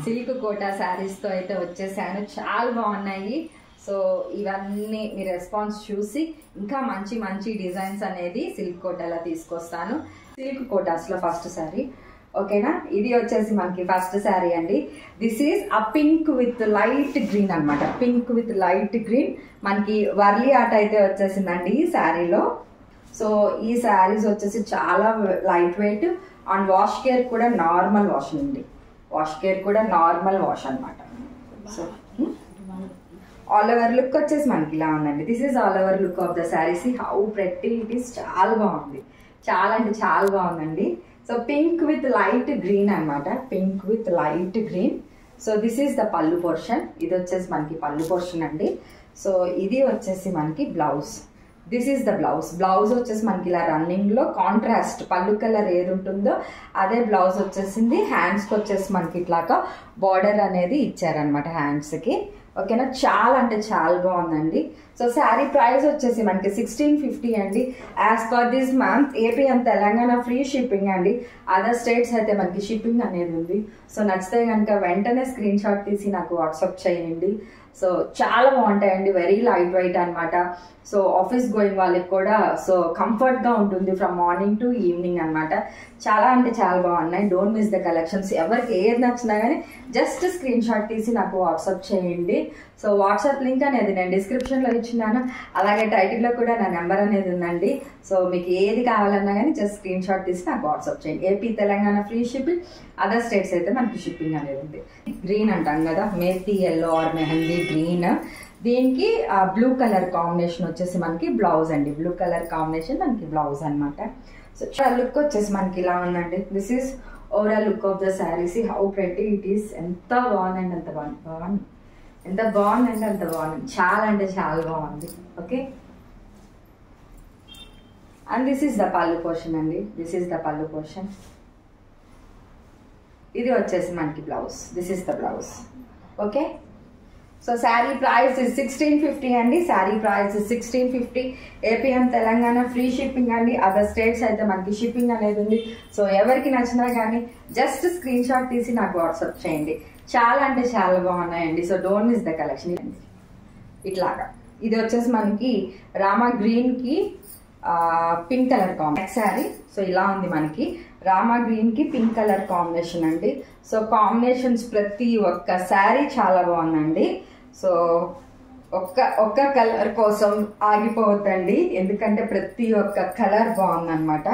Silk quota శారీస్తో అయితే వచ్చేసాను. చాలా బాగున్నాయి. సో ఇవన్నీ మీ రెస్పాన్స్ చూసి ఇంకా మంచి మంచి డిజైన్స్ అనేది సిల్క్ కోటాలో తీసుకొస్తాను. సిల్క్ కోటాస్లో ఫస్ట్ శారీ ఓకేనా. ఇది వచ్చేసి మనకి ఫస్ట్ శారీ అండి. This is a pink with light green అనమాట. పింక్ విత్ లైట్ గ్రీన్ మనకి వర్లీ ఆర్ట్ అయితే వచ్చేసిందండి ఈ శారీలో. సో ఈ శారీస్ వచ్చేసి చాలా light weight and wash care కూడా నార్మల్ వాష్ ఉంది. వాష్ కేర్ కూడా నార్మల్ వాష్ అనమాట. సో ఆల్ ఓవర్ లుక్ వచ్చేసి మనకి ఇలా ఉందండి. This is all over look of the saris. How pretty it is. చాలా బాగుంది. చాలా అంటే చాలా బాగుందండి. So pink with light green అనమాట. Pink with light green. So this is the pallu portion. ఇది వచ్చేసి మనకి పళ్ళు పోర్షన్ అండి. సో ఇది వచ్చేసి మనకి blouse. This is the blouse. Blouse వచ్చేసి మనకి ఇలా రన్నింగ్లో కాంట్రాస్ట్ పళ్ళు కలర్ ఏది ఉంటుందో అదే బ్లౌజ్ వచ్చేసింది. హ్యాండ్స్కి వచ్చేసి మనకి ఇట్లాగా బార్డర్ అనేది ఇచ్చారనమాట హ్యాండ్స్కి. ఓకేనా. చాలా అంటే చాలా బాగుందండి. సో శారీ ప్రైస్ వచ్చేసి మనకి 1650 అండి. As per this month AP and Telangana free shipping అండి. అదర్ స్టేట్స్ అయితే మనకి షిప్పింగ్ అనేది ఉంది. సో నచ్చితే కనుక వెంటనే స్క్రీన్ షాట్ తీసి నాకు వాట్సాప్ చేయండి. సో చాలా బాగుంటాయండి. వెరీ లైట్ వెయిట్ అనమాట. సో ఆఫీస్ గోయింగ్ వాళ్ళకి కూడా సో కంఫర్ట్గా ఉంటుంది ఫ్రమ్ మార్నింగ్ టు ఈవినింగ్ అనమాట. చాలా అంటే చాలా బాగున్నాయి. Don't miss the collections. ఎవరికి ఏది నచ్చినా కానీ జస్ట్ స్క్రీన్ షాట్ తీసి నాకు వాట్సాప్ చేయండి. సో వాట్సాప్ లింక్ అనేది నేను డిస్క్రిప్షన్లో ఇచ్చినాను. అలాగే టైటిల్లో కూడా నా నెంబర్ అనేది ఉందండి. సో మీకు ఏది కావాలన్నా కానీ జస్ట్ స్క్రీన్ షాట్ తీసి నాకు వాట్సాప్ చేయండి. AP Telangana free shipping. Other states అయితే మనకి షిప్పింగ్ అనేది ఉంది. గ్రీన్ అంటాం కదా, methi yellow or mehendi green. దీనికి బ్లూ కలర్ కాంబినేషన్ వచ్చేసి మనకి బ్లౌజ్ అండి. బ్లూ కలర్ కాంబినేషన్ మనకి బ్లౌజ్ అనమాట. సో లుక్ వచ్చేసి మనకి ఇలా ఉందండి. This is overall look of the saris. How pretty it is. ఎంత బాగుందండి. ఎంత బాగుంది. ఎంత బాగుందంటే అంత బాగుంది. చాలా అంటే చాలా బాగుంది. Okay. And this is the pallu portion అండి. This is the pallu portion. ఇది వచ్చేసి మనకి blouse. This is the blouse. Okay. So sari price 1650 అండి. Sari price 1650. AP and Telangana free shipping అండి. అదర్ స్టేట్స్ అయితే మనకి షిప్పింగ్ అనేది ఉంది. సో ఎవరికి నచ్చినా కానీ జస్ట్ స్క్రీన్ షాట్ తీసి నాకు వాట్సాప్ చేయండి. చాలా అంటే చాలా బాగున్నాయండి. So don't miss the collection అండి. ఇట్లాగా ఇది వచ్చేసి మనకి రామా గ్రీన్కి pink colour combination sari. So ఇలా ఉంది మనకి రామా గ్రీన్కి పింక్ కలర్ కాంబినేషన్ అండి. సో కాంబినేషన్స్ ప్రతి ఒక్క శారీ చాలా బాగుందండి. సో ఒక్క కలర్ కోసం ఆగిపోవద్దండి, ఎందుకంటే ప్రతి ఒక్క కలర్ బాగుందన్నమాట.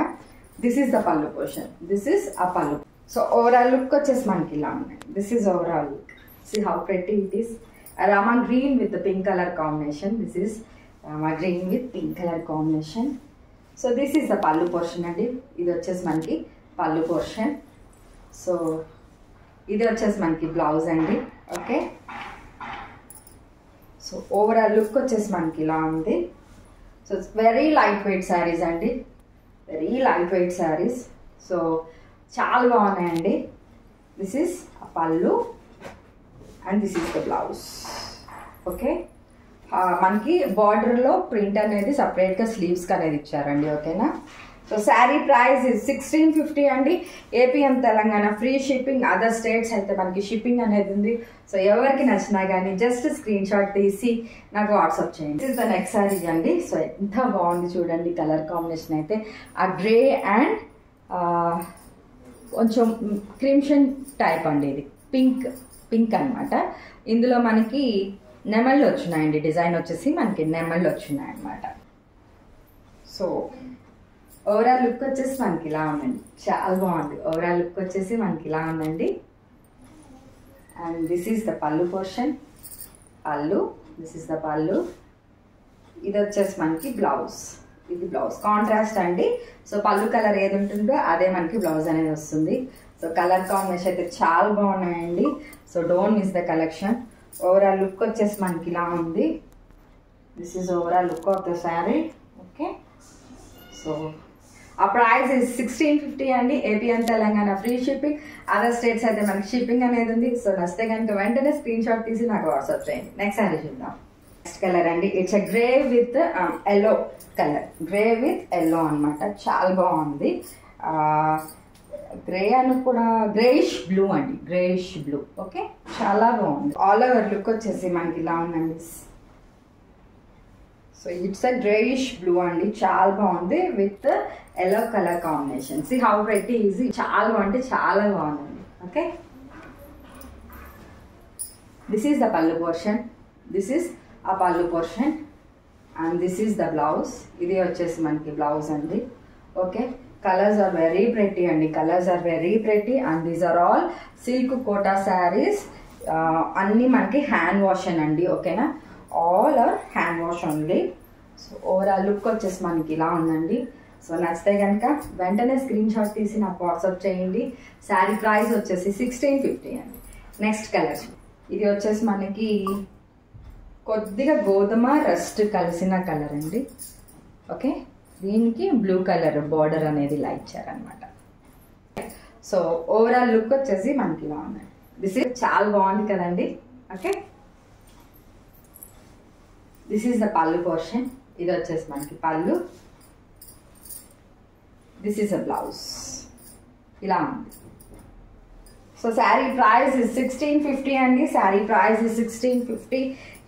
This is the pallu portion. This is a pallu. So overall look వచ్చేసి మనకి ఇలా ఉంది. This is overall look. See how pretty it is. Rama green with pink colour combination. This is rama green with pink colour combination. So this is the pallu portion అండి. ఇది వచ్చేసి మనకి పళ్ళు portion. So ఇది వచ్చేసి మనకి బ్లౌజ్ అండి. ఓకే. సో ఓవరాల్ లుక్ వచ్చేసి మనకి ఇలా ఉంది. So very light weight saris అండి. Very light weight saris. So చాలా బాగున్నాయండి. This is a pallu and this is the blouse. Okay. మనకి బార్డర్లో ప్రింట్ అనేది సపరేట్గా స్లీవ్స్కి అనేది ఇచ్చారండి. ఓకేనా. సో శారీ ప్రైస్ 1650 అండి. AP and Telangana free shipping. Other states అయితే మనకి షిప్పింగ్ అనేది ఉంది. సో ఎవరికి నచ్చినా కానీ జస్ట్ స్క్రీన్ షాట్ తీసి నాకు వాట్సాప్ చేయండి. This is the next sari అండి. సో ఎంత బాగుంది చూడండి కలర్ కాంబినేషన్ అయితే. ఆ గ్రే అండ్ కొంచెం క్రిమ్షన్ టైప్ అండి. ఇది పింక్ అనమాట. ఇందులో మనకి నెమళ్ళు వచ్చినాయండి. డిజైన్ వచ్చేసి మనకి నెమళ్ళు వచ్చినాయి అనమాట. సో ఓవరాల్ లుక్ వచ్చేసి మనకి ఇలా ఉందండి. చాలా బాగుంది. ఓవరాల్ లుక్ వచ్చేసి మనకి ఇలా ఉందండి. And this is the pallu portion. పళ్ళు. దిస్ ఈస్ ద పళ్ళు. ఇది వచ్చేసి మనకి బ్లౌజ్. ఇది బ్లౌజ్ కాంట్రాస్ట్ అండి. సో పళ్ళు కలర్ ఏది ఉంటుందో అదే మనకి బ్లౌజ్ అనేది వస్తుంది. సో కలర్ కాంబినేషన్ అయితే చాలా బాగున్నాయండి. So don't miss the collection. Overall look వచ్చేసి మనకి ఇలా ఉంది. This is overall look of the sari. Okay. So ఆ ప్రైస్ 1650 అండి. AP and Telangana free shipping. Other states అయితే మనకి షిప్పింగ్ అనేది ఉంది. సో నచ్చితే కనుక వెంటనే స్క్రీన్ షాట్ తీసి నాకు వాట్సాప్ చేయండి. నెక్స్ట్ శారీ చూద్దాం. నెక్స్ట్ కలర్ అండి. It's a grey with yellow colour. Grey with yellow అనమాట. చాలా బాగుంది. గ్రే అని కూడా గ్రేయిష్ బ్లూ అండి, గ్రేయిష్ బ్లూ. ఓకే, చాలా బాగుంది. ఆల్ ఓవర్ లుక్ వచ్చేసి మనకి ఇలా ఉందండి. So it's a greyish blue అండి, చాలా బాగుంది with yellow colour combination. See how pretty easy, చాలా బాగుంది, చాలా బాగుందండి. Okay, this is the pallu portion, this is a పల్లు portion and this is the blouse. ఇది వచ్చేసి మనకి బ్లౌజ్ అండి. Okay, colours are very pretty అండి, colours are very pretty and these are all silk Kota saris. అన్నీ మనకి హ్యాండ్ వాష్ అండి. ఓకేనా, all are hand wash only. So overall look వచ్చేసి మనకి ఇలా ఉందండి. సో నచ్చితే కనుక వెంటనే స్క్రీన్ షాట్ తీసి నాకు వాట్సాప్ చేయండి. శారీ ప్రైస్ వచ్చేసి 1650 అండి. నెక్స్ట్ కలర్ ఇది వచ్చేసి మనకి కొద్దిగా గోధుమ రస్ట్ కలిసిన కలర్ అండి. ఓకే, దీనికి బ్లూ కలర్ బార్డర్ అనేది ఇలా ఇచ్చారనమాట. సో ఓవరాల్ లుక్ వచ్చేసి మనకి ఇలా ఉందండి. దిస్ ఇస్ చాలా బాగుంది కదండి. Okay, this is the pallu portion. ఇది వచ్చేసి మనకి పల్లు, దిస్ ఈస్ అ బ్లౌజ్. ఇలా ఉంది. సో శారీ ప్రైస్ ఇస్ 1650 అండి. Sari price is 1650.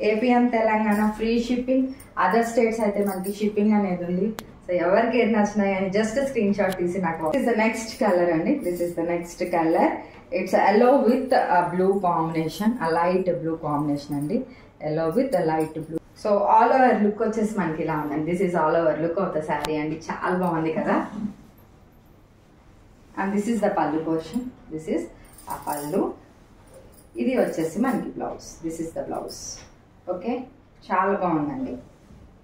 AP and Telangana free shipping. Other states అయితే మనకి షిప్పింగ్ అనేది ఉంది. సో ఎవరికి ఏది నచ్చినా కానీ జస్ట్ స్క్రీన్ షాట్ తీసి నాకు. This is the next colour అండి. This is the next colour. It's yellow with blue combination, a light blue combination అండి. Yellow with light blue. So all over look వచ్చేసి మనకి ఇలా ఉందండి. This is all over look of the sari అండి, చాలా బాగుంది కదా. And this is the pallu portion, this is a pallu. ఇది వచ్చేసి మనకి blouse, this is the blouse. Okay, చాలా బాగుందండి.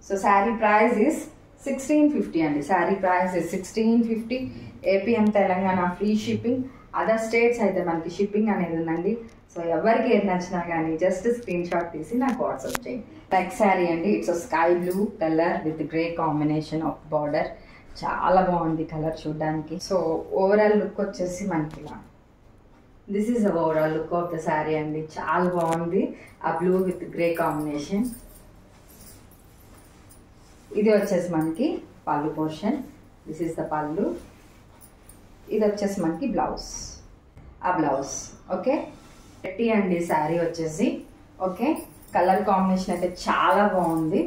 సో శారీ ప్రైస్ ఇస్ 1650 అండి. Sari price is 1650. AP and Telangana free shipping. Other states అయితే మనకి షిప్పింగ్ అనేది ఉందండి. సో ఎవరికి ఏది నచ్చినా కానీ జస్ట్ స్క్రీన్ షాట్ తీసి నాకు వాట్సాప్ చేయండి. నెక్స్ట్ శారీ అండి. It's sky blue colour with grey combination of border. చాలా బాగుంది కలర్ చూడడానికి. సో ఓవరాల్ లుక్ వచ్చేసి మనకి ఇలా. This is overall look of the sari అండి, చాలా బాగుంది. ఆ బ్లూ విత్ గ్రే కాంబినేషన్. ఇది వచ్చేసి మనకి pallu portion, this is the పల్లు. ఇది వచ్చేసి మనకి బ్లౌజ్, ఆ బ్లౌజ్. ఓకే, పెట్టి అండి శారీ వచ్చేసి. ఓకే, కలర్ కాంబినేషన్ అయితే చాలా బాగుంది.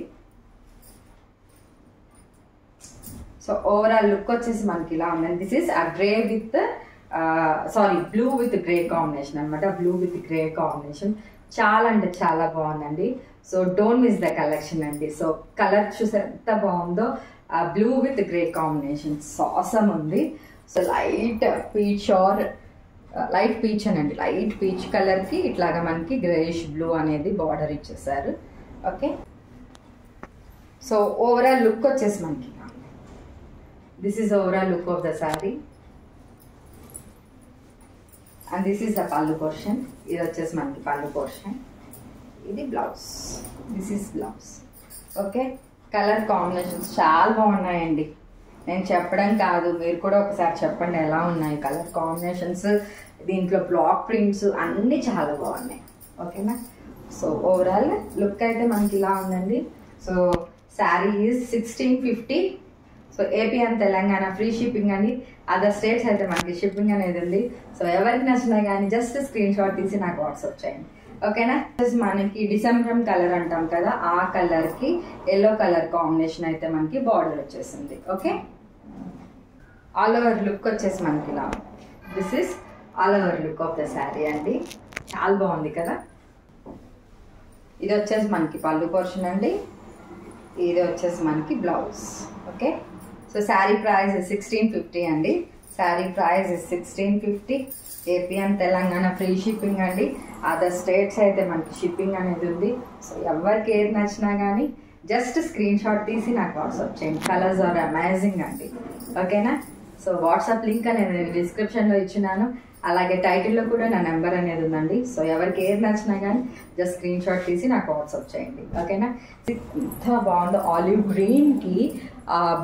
సో ఓవరాల్ లుక్ వచ్చేసి మనకి ఇలా ఉందండి. This is a grey with blue with grey combination అనమాట. బ్లూ విత్ గ్రే కాంబినేషన్ చాలా అంటే చాలా బాగుందండి. So don't miss the collection అండి. సో కలర్ చూసే ఎంత బాగుందో. బ్లూ విత్ గ్రే కాంబినేషన్ సాసమ్ ఉంది. So light peach or light peach అనండి, లైట్ పీచ్ కలర్కి ఇట్లాగా మనకి గ్రేయిష్ బ్లూ అనేది బార్డర్ ఇచ్చేసారు. ఓకే, సో ఓవరాల్ లుక్ వచ్చేసి మనకి this is overall look of the sari and this is the pallu portion. ఇది వచ్చేసి మనకి పల్లు పోర్షన్. ఇది blouse, this is blouse. Okay, colour combinations చాలా బాగున్నాయండి. నేను చెప్పడం కాదు, మీరు కూడా ఒకసారి చెప్పండి ఎలా ఉన్నాయి కలర్ కాంబినేషన్స్. దీంట్లో బ్లాక్ ప్రింట్స్ అన్నీ చాలా బాగున్నాయి. ఓకేనా, సో ఓవరాల్ లుక్ అయితే మనకి ఇలా ఉందండి. So sari is 1650. So AP and Telangana free shipping అండి. అదర్ స్టేట్స్ అయితే మనకి షిప్పింగ్ అనేది ఉంది. సో ఎవరికి నచ్చినా కానీ జస్ట్ స్క్రీన్ షాట్ తీసి నాకు వాట్సాప్ చేయండి. ఓకేనా, మనకి డిసెంబర్ కలర్ అంటాం కదా, ఆ కలర్ కి ఎల్లో కలర్ కాంబినేషన్ అయితే మనకి బార్డర్ వచ్చేసింది. ఓకే, ఆల్ ఓవర్ లుక్ వచ్చేసి మనకి ఇలా. This is all over look of the sari అండి, చాలా బాగుంది కదా. ఇది వచ్చేసి మనకి పల్లు పోర్షన్ అండి. ఇది వచ్చేసి మనకి blouse. Okay, so sari price 1650 అండి. Sari price 1650. AP and Telangana free shipping అండి. అదర్ స్టేట్స్ అయితే మనకి షిప్పింగ్ అనేది ఉంది. సో ఎవరికి ఏది నచ్చినా కానీ జస్ట్ స్క్రీన్ షాట్ తీసి నాకు వాట్సాప్ చేయండి. కలర్స్ ఆర్ అమేజింగ్ అండి. ఓకేనా, సో వాట్సాప్ లింక్ అనేది నేను డిస్క్రిప్షన్లో ఇచ్చినాను. అలాగే టైటిల్లో కూడా నా నెంబర్ అనేది ఉందండి. సో ఎవరికి ఏది నచ్చినా కానీ జస్ట్ స్క్రీన్ షాట్ తీసి నాకు వాట్సాప్ చేయండి. ఓకేనా, ఎంత బాగుందో ఆలివ్ గ్రీన్కి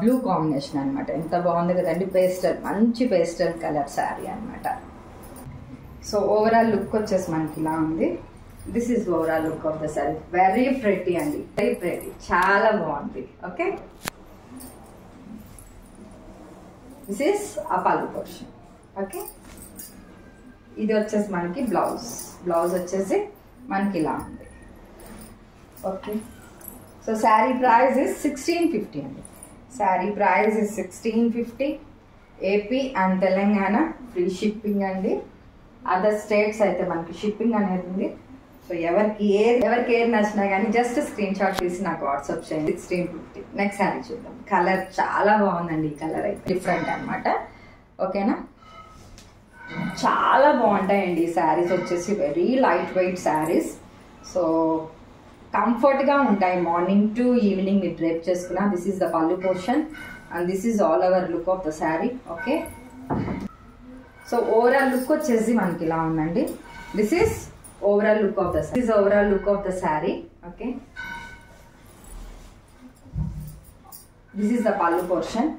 బ్లూ కాంబినేషన్ అనమాట. ఎంత బాగుంది కదండి. పేస్టల్, మంచి పేస్టల్ కలర్ శారీ అనమాట. సో ఓవరాల్ లుక్ వచ్చేసి మనకి ఇలా ఉంది. This is overall look of the sari. Very pretty అండి, వెరీ ప్రెటీ, చాలా బాగుంది. ఓకే, దిస్ ఈస్ ఆ పల్లు పోర్షన్. ఓకే, ఇది వచ్చేసి మనకి బ్లౌజ్ వచ్చేసి మనకి ఇలా ఉంది. Okay, so sari price is 1650 అండి. Sari price is 1650. AP and Telangana free shipping అండి. అదర్ స్టేట్స్ అయితే మనకి షిప్పింగ్ అనేది ఉంది. సో ఎవరికి ఏది నచ్చినా కానీ జస్ట్ స్క్రీన్ షాట్ తీసి నాకు వాట్సాప్ చేయండి. 1650. నెక్స్ట్ శారీ చూద్దాం. కలర్ చాలా బాగుందండి. ఈ కలర్ అయితే డిఫరెంట్ అనమాట. ఓకేనా, చాలా బాగుంటాయండి ఈ శారీస్ వచ్చేసి. Very light weight saris. So కంఫర్ట్గా ఉంటాయి. మార్నింగ్ టు ఈవినింగ్ మీరు డ్రేప్ చేసుకున్నా. This is the pallu portion and this is all over look of the sari. Okay, so overall look వచ్చేసి మనకి ఇలా ఉందండి. This is overall look of the sari. This overall look of the sari. Okay, this is the pallu portion.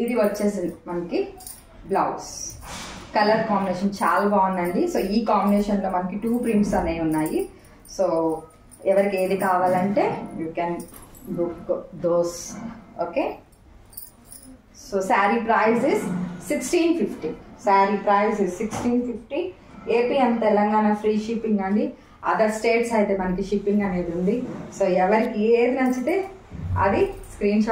ఇది వచ్చేసి మనకి blouse. Colour combination చాలా బాగుందండి. So ఈ కాంబినేషన్లో మనకి 2 ప్రింట్స్ అనేవి ఉన్నాయి. సో ఎవరికి ఏది కావాలంటే you can book those. Okay, so sari price is 1650. Sari price is 1650. AP and Telangana free shipping అండి. అదర్ స్టేట్స్ అయితే మనకి షిప్పింగ్ అనేది ఉంది. సో ఎవరికి ఏది నచ్చితే అది స్క్రీన్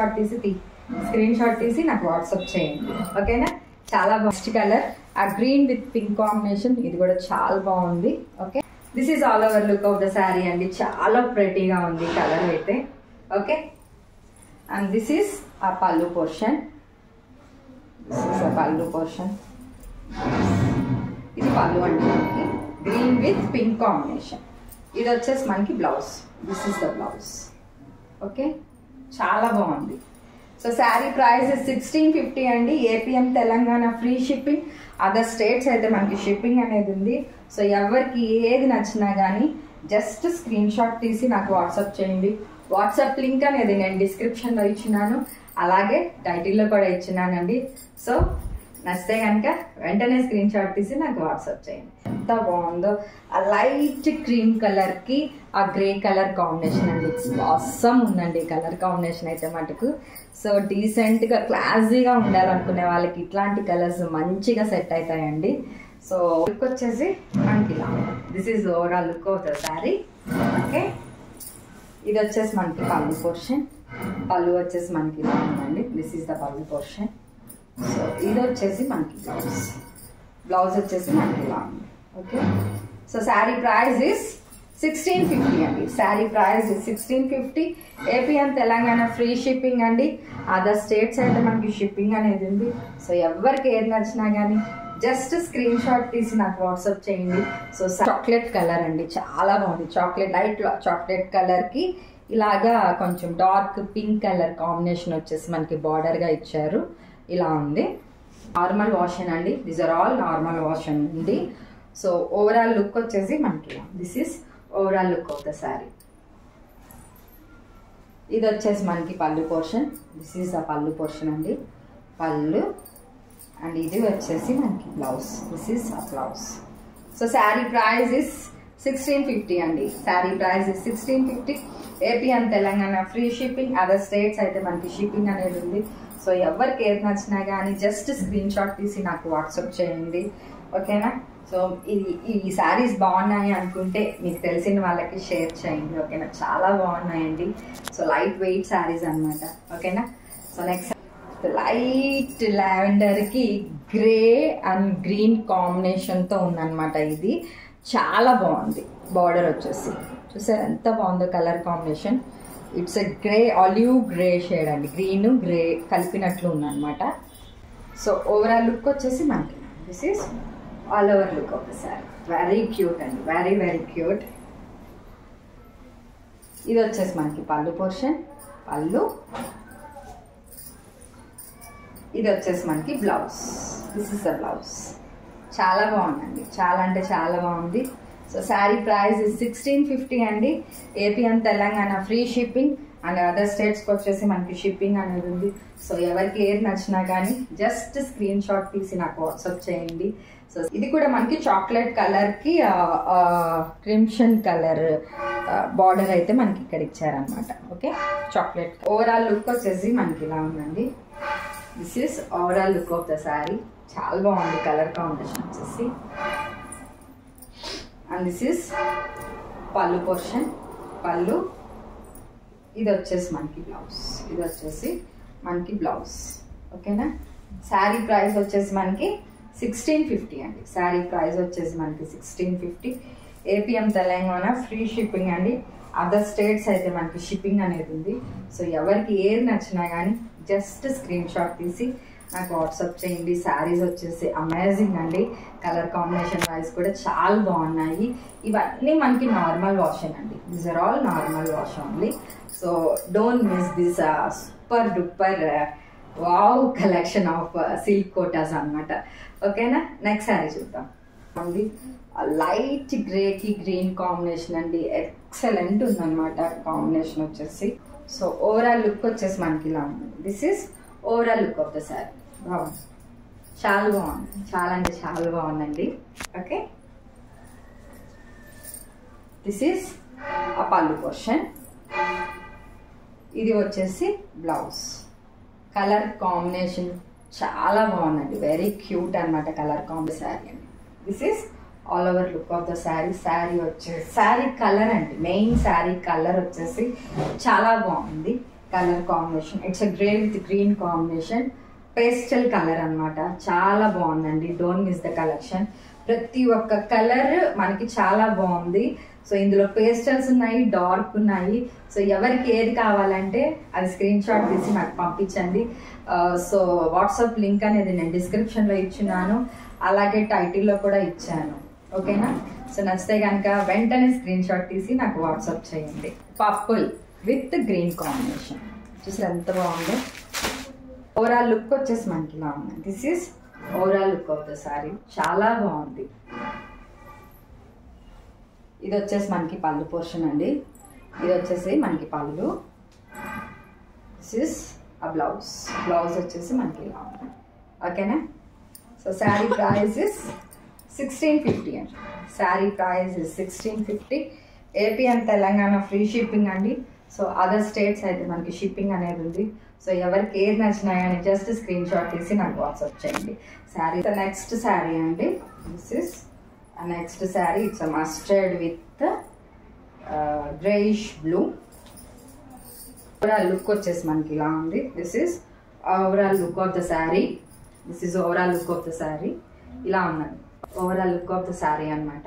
షాట్ తీసి నాకు వాట్సాప్ చేయండి. ఓకేనా, చాలా బెస్ట్ కలర్. ఆ గ్రీన్ విత్ పింక్ కాంబినేషన్ ఇది కూడా చాలా బాగుంది. Okay, this is all over look of the sari అండి. చాలా ప్రెటీగా ఉంది కలర్ అయితే. Okay, and this is a పల్లు పోర్షన్. పల్లు పోర్షన్ ఇది పల్లు అండి మనకి. Green with pink combination. ఇది వచ్చేసి మనకి blouse. This is the blouse. Okay, చాలా బాగుంది. సో శారీ ప్రైస్ 1650 అండి. APM Telangana free shipping. Other states అయితే మనకి షిప్పింగ్ అనేది ఉంది. సో ఎవరికి ఏది నచ్చినా కానీ జస్ట్ స్క్రీన్ షాట్ తీసి నాకు వాట్సాప్ చేయండి. వాట్సాప్ లింక్ అనేది నేను డిస్క్రిప్షన్లో ఇచ్చినాను, అలాగే టైటిల్లో కూడా ఇచ్చినానండి. సో నచ్చితే కనుక వెంటనే స్క్రీన్ షాట్ తీసి నాకు వాట్సాప్ చేయండి. ఎంత బాగుందో ఆ లైట్ క్రీమ్ కలర్కి ఆ గ్రే కలర్ కాంబినేషన్ అండి. ఇట్స్ ఆసమ్ ఉందండి కలర్ కాంబినేషన్ అయితే మటుకు. సో డీసెంట్గా క్లాసీగా ఉండాలనుకునే వాళ్ళకి ఇట్లాంటి కలర్స్ మంచిగా సెట్ అవుతాయండి. సో లుక్ వచ్చేసి మనకి this is overall look of the sari. Okay, ఇది వచ్చేసి మనకి పల్లు పోర్షన్. పల్లు వచ్చేసి మనకి ఇలా ఉందండి. This is the pallu portion. So ఇది వచ్చేసి మనకి బ్లౌజ్ వచ్చేసి మనకి ఇలా ఉంది. Okay, so sari price is 1650 అండి. Sari price is 1650. AP and Telangana free shipping అండి. అదర్ స్టేట్స్ అయితే మనకి షిప్పింగ్ అనేది ఉంది. సో ఎవరికి ఏది నచ్చినా కానీ జస్ట్ స్క్రీన్ షాట్ తీసి నాకు వాట్సాప్ చేయండి. సో చాక్లెట్ కలర్ అండి, చాలా బాగుంది. లైట్ చాక్లెట్ కలర్కి ఇలాగా కొంచెం డార్క్ పింక్ కలర్ కాంబినేషన్ వచ్చేసి మనకి బార్డర్గా ఇచ్చారు. ఇలా ఉంది. నార్మల్ వాష్ అండి. These are all normal wash అండి. సో ఓవరాల్ లుక్ వచ్చేసి మనకి this is overall look of the sari. ఇది వచ్చేసి మనకి pallu portion. This is the pallu portion అండి. పల్లు అండ్ ఇది వచ్చేసి మనకి blouse. This is a blouse. So sari price is 1650 అండి. Sari price is 1650. AP and Telangana free shipping. Other states అయితే మనకి షిప్పింగ్ అనేది ఉంది. సో ఎవరికి ఏది నచ్చినా కానీ జస్ట్ స్క్రీన్ షాట్ తీసి నాకు వాట్సాప్ చేయండి. ఓకేనా, సో ఈ శారీస్ బాగున్నాయి అనుకుంటే మీకు తెలిసిన వాళ్ళకి షేర్ చేయండి. ఓకేనా, చాలా బాగున్నాయండి. సో లైట్ వెయిట్ శారీస్ అనమాట. ఓకేనా, సో నెక్స్ట్ లైట్ లావెండర్కి గ్రే అండ్ గ్రీన్ కాంబినేషన్తో ఉందన్నమాట. ఇది చాలా బాగుంది. బార్డర్ వచ్చేసి చూసారు ఎంత బాగుందో colour combination. It's a grey olive grey shade అండి. గ్రీన్ గ్రే కలిపినట్లు ఉందన్నమాట. సో ఓవరాల్ లుక్ వచ్చేసి మనకి this is all over look of the sari. Very cute అండి, వెరీ వెరీ క్యూట్. ఇది వచ్చేసి మనకి పల్లు పోర్షన్. పల్లు ఇది వచ్చేసి మనకి blouse. This is the blouse. చాలా బాగుందండి, చాలా అంటే చాలా బాగుంది. సో శారీ ప్రైస్ 1650 అండి. AP and Telangana free shipping and other స్టేట్స్కి వచ్చేసి మనకి షిప్పింగ్ అనేది ఉంది. సో ఎవరికి ఏది నచ్చినా కానీ జస్ట్ స్క్రీన్ షాట్ తీసి నాకు వాట్సాప్ చేయండి. సో ఇది కూడా మనకి చాక్లెట్ కలర్కి క్రిమ్షన్ కలర్ బార్డర్ అయితే మనకి ఇక్కడ ఇచ్చారనమాట. ఓకే, చాక్లెట్ ఓవరాల్ లుక్ వచ్చేసి మనకి ఇలా ఉందండి. This is overall look of the sari. చాలా బాగుంది కలర్ కాంబినేషన్ వచ్చేసి. అండ్ దిస్ ఈస్ పళ్ళు పోర్షన్. పళ్ళు. ఇది వచ్చేసి మనకి బ్లౌజ్. ఇది వచ్చేసి మనకి బ్లౌజ్. ఓకేనా. శారీ ప్రైస్ వచ్చేసి మనకి 1650 అండి. శారీ ప్రైస్ వచ్చేసి మనకి 1650. ఏపీఎం తెలంగాణ ఫ్రీ షిప్పింగ్ అండి. అదర్ స్టేట్స్ అయితే మనకి షిప్పింగ్ అనేది ఉంది. సో ఎవరికి ఏది నచ్చినా కానీ జస్ట్ స్క్రీన్ షాట్ తీసి నాకు వాట్సాప్ చేయండి. శారీస్ వచ్చేసి అమేజింగ్ అండి. కలర్ కాంబినేషన్ వైజ్ కూడా చాలా బాగున్నాయి. ఇవన్నీ మనకి నార్మల్ వాష్ అండి. These are all normal wash only. So don't miss this super duper wow collection of silk Kotas అనమాట. ఓకేనా. నెక్స్ట్ శారీ చూద్దాం. లైట్ గ్రేకి గ్రీన్ కాంబినేషన్ అండి. ఎక్సలెంట్ ఉందన్నమాట కాంబినేషన్ వచ్చేసి. సో ఓవరాల్ లుక్ వచ్చేసి మనకి ఇలా ఉంది. This is overall look of the sari. బాగుంది, చాలా బాగుంది. చాలా అంటే చాలా బాగుందండి. ఓకే. దిస్ ఈస్ ఆ పళ్ళు పోర్షన్. ఇది వచ్చేసి బ్లౌజ్. కలర్ కాంబినేషన్ చాలా బాగుందండి. వెరీ క్యూట్ అనమాట కలర్ కాంబినేషన్ శారీ అండి. This is all over look of the sari. Sari వచ్చేసి శారీ కలర్ అండి. మెయిన్ శారీ కలర్ వచ్చేసి చాలా బాగుంది. Colour combination it's a grey with green combination. Pastel colour అనమాట. చాలా బాగుందండి. Don't miss the collection. ప్రతి ఒక్క కలర్ మనకి చాలా బాగుంది. సో ఇందులో పేస్టల్స్ ఉన్నాయి, డార్క్ ఉన్నాయి. సో ఎవరికి ఏది కావాలంటే అది స్క్రీన్ షాట్ తీసి నాకు పంపించండి. సో వాట్సాప్ లింక్ అనేది నేను డిస్క్రిప్షన్లో ఇచ్చినాను, అలాగే టైటిల్లో కూడా ఇచ్చాను. ఓకేనా. సో నచ్చితే కనుక వెంటనే స్క్రీన్ షాట్ తీసి నాకు వాట్సాప్ చేయండి. పర్పుల్ విత్ గ్రీన్ కాంబినేషన్ చూసారు ఎంత బాగుందో. ఓవరాల్ లుక్ వచ్చేసి మనకి ఇలా ఉంది. This is overall look of the sari. చాలా బాగుంది. ఇది వచ్చేసి మనకి పళ్ళు పోర్షన్ అండి. ఇది వచ్చేసి మనకి పళ్ళు. దిస్ ఈస్ ఆ బ్లౌజ్. బ్లౌజ్ వచ్చేసి మనకి ఇలా ఉంది. ఓకేనా. సో శారీ ప్రైస్ ఇస్ 1650 అండి. Sari price is 1650. AP and Telangana free shipping అండి. సో అదర్ స్టేట్స్ అయితే మనకి షిప్పింగ్ అనేది ఉంది. సో ఎవరికి ఏది నచ్చినా కానీ జస్ట్ స్క్రీన్ షాట్ తీసి నాకు వాట్సాప్ చేయండి. శారీ నెక్స్ట్ శారీ అండి. This is next sari. It's a mustard with greyish blue. Overall look వచ్చేసి మనకి ఇలా ఉంది. This is overall look of the sari. This is overall look of the sari. ఇలా ఉన్నది overall look of the sari అనమాట.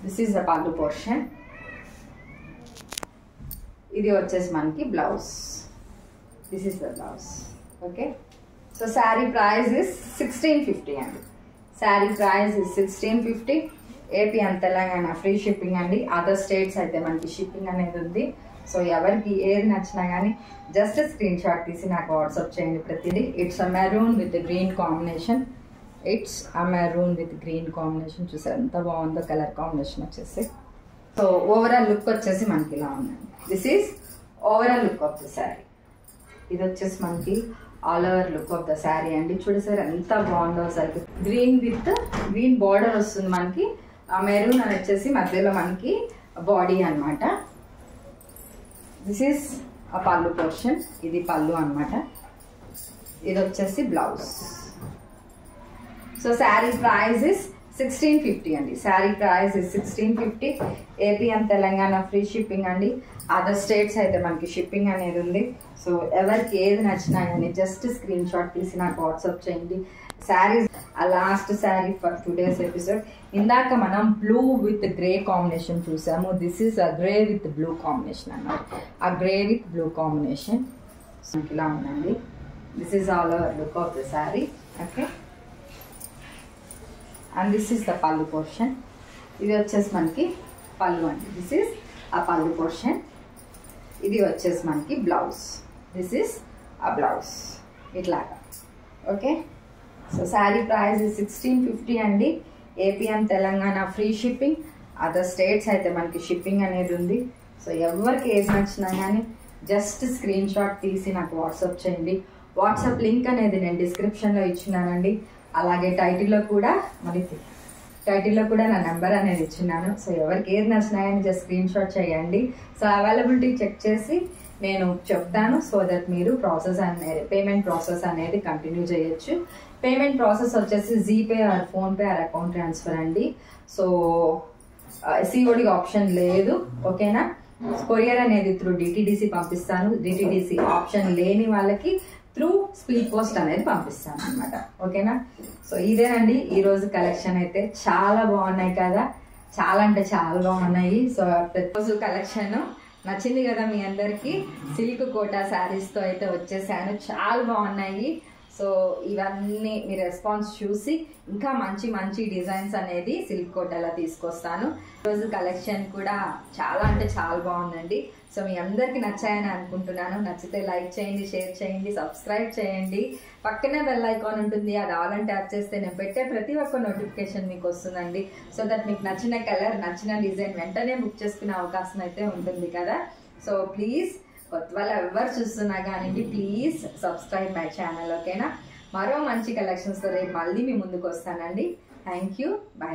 This is the pallu portion. ఇది వచ్చేసి మనకి blouse. This is the blouse. Okay. So sari price is 1650 అండి. Sari price is 1650. AP and Telangana free shipping అండి. Other states అయితే మనకి షిప్పింగ్ అనేది ఉంది. సో ఎవరికి ఏది నచ్చినా కానీ జస్ట్ స్క్రీన్ షాట్ తీసి నాకు వాట్సాప్ చేయండి ప్రతిదీ. It's a maroon with green combination. It's a maroon with green combination. చూసారు ఎంత బాగుందో కలర్ కాంబినేషన్ వచ్చేసి. సో ఓవరాల్ లుక్ వచ్చేసి మనకి ఇలా ఉందండి. This is overall look of the sari. ఇది వచ్చేసి మనకి all over look of the sari అండి. చూడసారి ఎంత బాగుందో అసలు. గ్రీన్ విత్ గ్రీన్ బార్డర్ వస్తుంది మనకి. ఆ మెరూన్ అని వచ్చేసి మధ్యలో మనకి బాడీ అనమాట. దిస్ ఈస్ ఆ పళ్ళు పోర్షన్. ఇది పళ్ళు అనమాట. ఇది వచ్చేసి blouse. So sari price is 1650 అండి. Sari price is 1650. AP and Telangana free shipping అండి. అదర్ స్టేట్స్ అయితే మనకి షిప్పింగ్ అనేది ఉంది. సో ఎవరికి ఏది నచ్చినా కానీ జస్ట్ స్క్రీన్ షాట్ తీసి నాకు వాట్సాప్ చేయండి. శారీస్ ఆ last sari for today's episode. ఇందాక మనం బ్లూ విత్ గ్రే కాంబినేషన్ చూసాము. This is a grey with blue combination అన్నమాట. ఆ గ్రే విత్ బ్లూ కాంబినేషన్ ఇలా ఉందండి. This is all over look of the sari. Okay. And this is the pallu portion. ఇది వచ్చేసి మనకి పళ్ళు అండి. దిస్ ఈస్ ఆ పళ్ళు పోర్షన్. ఇది వచ్చేసి మనకి బ్లౌజ్. దిస్ ఈస్ ఆ బ్లౌజ్ ఇట్లాగా. ఓకే. సో శారీ ప్రైస్ 1650 అండి. AP and Telangana free shipping. Other states అయితే మనకి షిప్పింగ్ అనేది ఉంది. సో ఎవరికి ఏది నచ్చినా కానీ జస్ట్ స్క్రీన్ షాట్ తీసి నాకు వాట్సాప్ చేయండి. వాట్సాప్ లింక్ అనేది నేను డిస్క్రిప్షన్లో ఇచ్చినానండి. అలాగే టైటిల్లో కూడా నా నెంబర్ అనేది ఇచ్చినాను. సో ఎవరికి ఏది నచ్చినా కానీ జస్ట్ స్క్రీన్ షాట్ చేయండి. సో అవైలబిలిటీ చెక్ చేసి నేను చెప్తాను. సో దట్ మీరు ప్రాసెస్ అనేది పేమెంట్ ప్రాసెస్ అనేది కంటిన్యూ చేయొచ్చు. పేమెంట్ ప్రాసెస్ వచ్చేసి GPay are PhonePe are account transfer అండి. సో సిఓడి ఆప్షన్ లేదు, ఓకేనా. కొరియర్ అనేది త్రూ డిటిడిసి పంపిస్తాను. డిటిడిసి ఆప్షన్ లేని వాళ్ళకి త్రూ స్పీడ్ పోస్ట్ అనేది పంపిస్తాను అనమాట, ఓకేనా. సో ఇదేనండి ఈ రోజు కలెక్షన్. అయితే చాలా బాగున్నాయి కదా, చాలా అంటే చాలా బాగున్నాయి. సో ప్రతిరోజు కలెక్షన్ నచ్చింది కదా మీ అందరికి. సిల్క్ కోటా శారీస్తో అయితే వచ్చేసాను, చాలా బాగున్నాయి. సో ఇవన్నీ మీ రెస్పాన్స్ చూసి ఇంకా మంచి మంచి డిజైన్స్ అనేది సిల్క్ కోటాలో తీసుకొస్తాను. ఈరోజు కలెక్షన్ కూడా చాలా అంటే చాలా బాగుందండి. సో మీ అందరికీ నచ్చాయని అనుకుంటున్నాను. నచ్చితే లైక్ చేయండి, షేర్ చేయండి, సబ్స్క్రైబ్ చేయండి. పక్కనే బెల్ ఐకాన్ ఉంటుంది, అది ఆల్ అని ట్యాప్ చేస్తే నేను పెట్టే ప్రతి ఒక్క నోటిఫికేషన్ మీకు వస్తుందండి. సో దట్ మీకు నచ్చిన కలర్, నచ్చిన డిజైన్ వెంటనే బుక్ చేసుకునే అవకాశం అయితే ఉంటుంది కదా. సో ప్లీజ్ కొత్త వాళ్ళు ఎవరు చూస్తున్నా కానీ ప్లీజ్ సబ్స్క్రైబ్ మై ఛానల్, ఓకేనా. మరో మంచి కలెక్షన్స్తో రేపు మళ్ళీ మీ ముందుకు వస్తానండి. Thank you, bye.